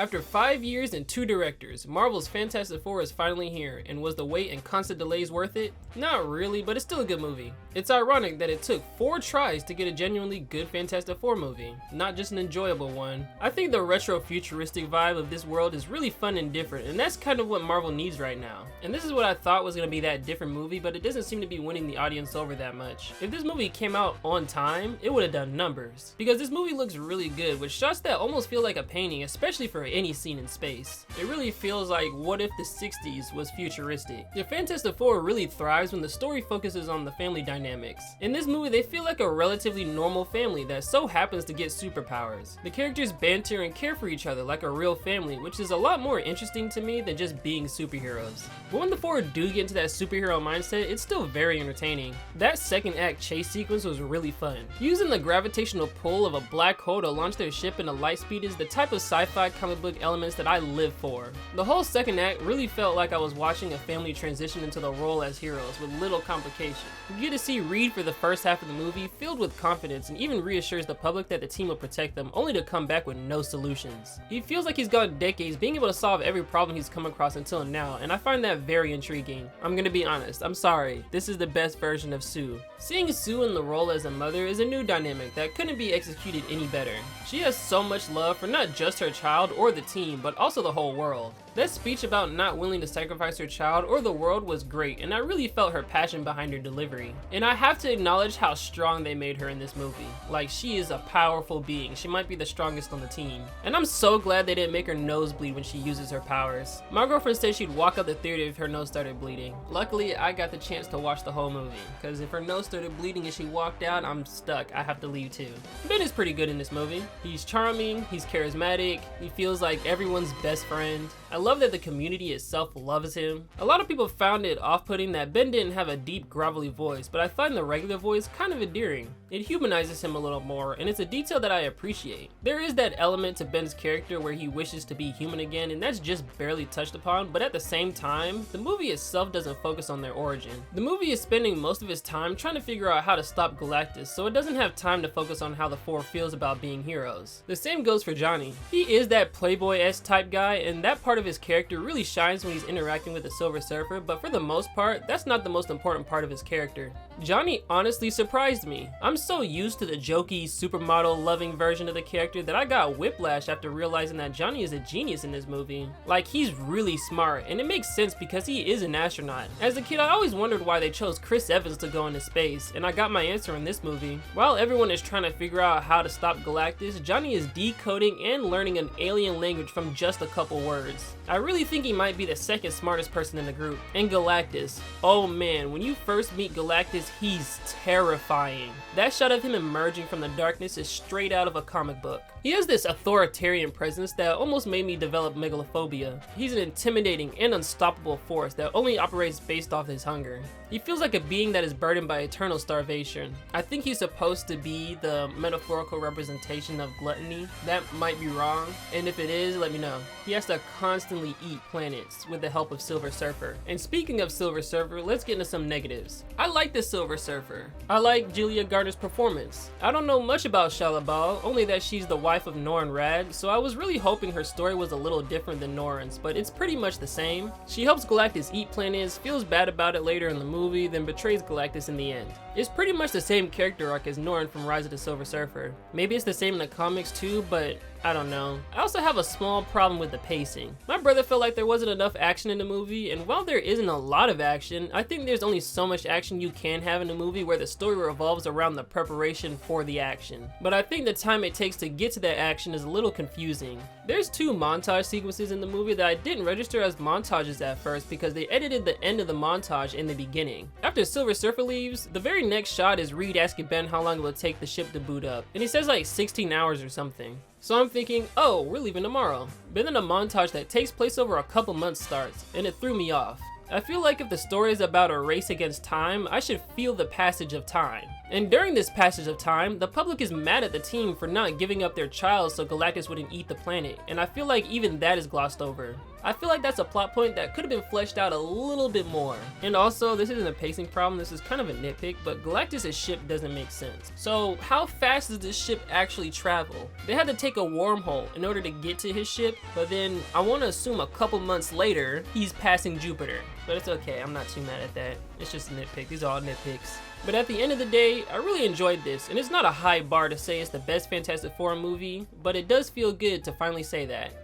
After 5 years and 2 directors, Marvel's Fantastic Four is finally here, and was the wait and constant delays worth it? Not really, but it's still a good movie. It's ironic that it took 4 tries to get a genuinely good Fantastic Four movie, not just an enjoyable one. I think the retro-futuristic vibe of this world is really fun and different, and that's kind of what Marvel needs right now. And this is what I thought was going to be that different movie, but it doesn't seem to be winning the audience over that much. If this movie came out on time, it would have done numbers. Because this movie looks really good, with shots that almost feel like a painting, especially for any scene in space. It really feels like what if the 60s was futuristic. The Fantastic Four really thrives when the story focuses on the family dynamics. In this movie, they feel like a relatively normal family that so happens to get superpowers. The characters banter and care for each other like a real family, which is a lot more interesting to me than just being superheroes. But when the four do get into that superhero mindset, it's still very entertaining. That second act chase sequence was really fun. Using the gravitational pull of a black hole to launch their ship into light speed is the type of sci-fi comic book elements that I live for. The whole second act really felt like I was watching a family transition into the role as heroes with little complication. You get to see Reed for the first half of the movie filled with confidence and even reassures the public that the team will protect them, only to come back with no solutions. He feels like he's gone decades being able to solve every problem he's come across until now, and I find that very intriguing. I'm gonna be honest, I'm sorry, this is the best version of Sue. Seeing Sue in the role as a mother is a new dynamic that couldn't be executed any better. She has so much love for not just her child or the team, but also the whole world. That speech about not willing to sacrifice her child or the world was great, and I really felt her passion behind her delivery. And I have to acknowledge how strong they made her in this movie. Like, she is a powerful being. She might be the strongest on the team. And I'm so glad they didn't make her nose bleed when she uses her powers. My girlfriend said she'd walk out the theater if her nose started bleeding. Luckily, I got the chance to watch the whole movie, because if her nose started bleeding and she walked out, I'm stuck. I have to leave too. Ben is pretty good in this movie. He's charming, he's charismatic, he feels like everyone's best friend. I love that the community itself loves him. A lot of people found it off-putting that Ben didn't have a deep, grovelly voice, but I find the regular voice kind of endearing. It humanizes him a little more, and it's a detail that I appreciate. There is that element to Ben's character where he wishes to be human again, and that's just barely touched upon, but at the same time, the movie itself doesn't focus on their origin. The movie is spending most of its time trying to figure out how to stop Galactus, so it doesn't have time to focus on how the four feels about being heroes. The same goes for Johnny. He is that playboy-esque type guy, and that part of his character really shines when he's interacting with the Silver Surfer, but for the most part, that's not the most important part of his character. Johnny honestly surprised me. I'm so used to the jokey, supermodel loving version of the character that I got whiplash after realizing that Johnny is a genius in this movie. Like, he's really smart, and it makes sense because he is an astronaut. As a kid, I always wondered why they chose Chris Evans to go into space, and I got my answer in this movie. While everyone is trying to figure out how to stop Galactus, Johnny is decoding and learning an alien language from just a couple words. I really think he might be the second smartest person in the group. And Galactus, oh man, when you first meet Galactus, he's terrifying. That shot of him emerging from the darkness is straight out of a comic book. He has this authoritarian presence that almost made me develop megalophobia. He's an intimidating and unstoppable force that only operates based off his hunger. He feels like a being that is burdened by eternal starvation. I think he's supposed to be the metaphorical representation of gluttony. That might be wrong, and if it is, let me know. He has to constantly eat planets with the help of Silver Surfer. And speaking of Silver Surfer, let's get into some negatives. I like the Silver Surfer. I like Julia Garner's performance. I don't know much about Shia LaBeouf, only that she's the wife of Norrin Radd, so I was really hoping her story was a little different than Norrin's, but it's pretty much the same. She helps Galactus eat planets, feels bad about it later in the movie, then betrays Galactus in the end. It's pretty much the same character arc as Norrin from Rise of the Silver Surfer. Maybe it's the same in the comics too, but I don't know. I also have a small problem with the pacing. My brother felt like there wasn't enough action in the movie, and while there isn't a lot of action, I think there's only so much action you can have in a movie where the story revolves around the preparation for the action. But I think the time it takes to get to that action is a little confusing. There's 2 montage sequences in the movie that I didn't register as montages at first because they edited the end of the montage in the beginning. After Silver Surfer leaves, the very next shot is Reed asking Ben how long it will take the ship to boot up, and he says like 16 hours or something. So I'm thinking, oh, we're leaving tomorrow. But then a montage that takes place over a couple months starts, and it threw me off. I feel like if the story is about a race against time, I should feel the passage of time. And during this passage of time, the public is mad at the team for not giving up their child so Galactus wouldn't eat the planet, and I feel like even that is glossed over. I feel like that's a plot point that could have been fleshed out a little bit more. And also, this isn't a pacing problem, this is kind of a nitpick, but Galactus' ship doesn't make sense. So how fast does this ship actually travel? They had to take a wormhole in order to get to his ship, but then I want to assume a couple months later, he's passing Jupiter. But it's okay, I'm not too mad at that. It's just a nitpick, these are all nitpicks. But at the end of the day, I really enjoyed this, and it's not a high bar to say it's the best Fantastic Four movie, but it does feel good to finally say that.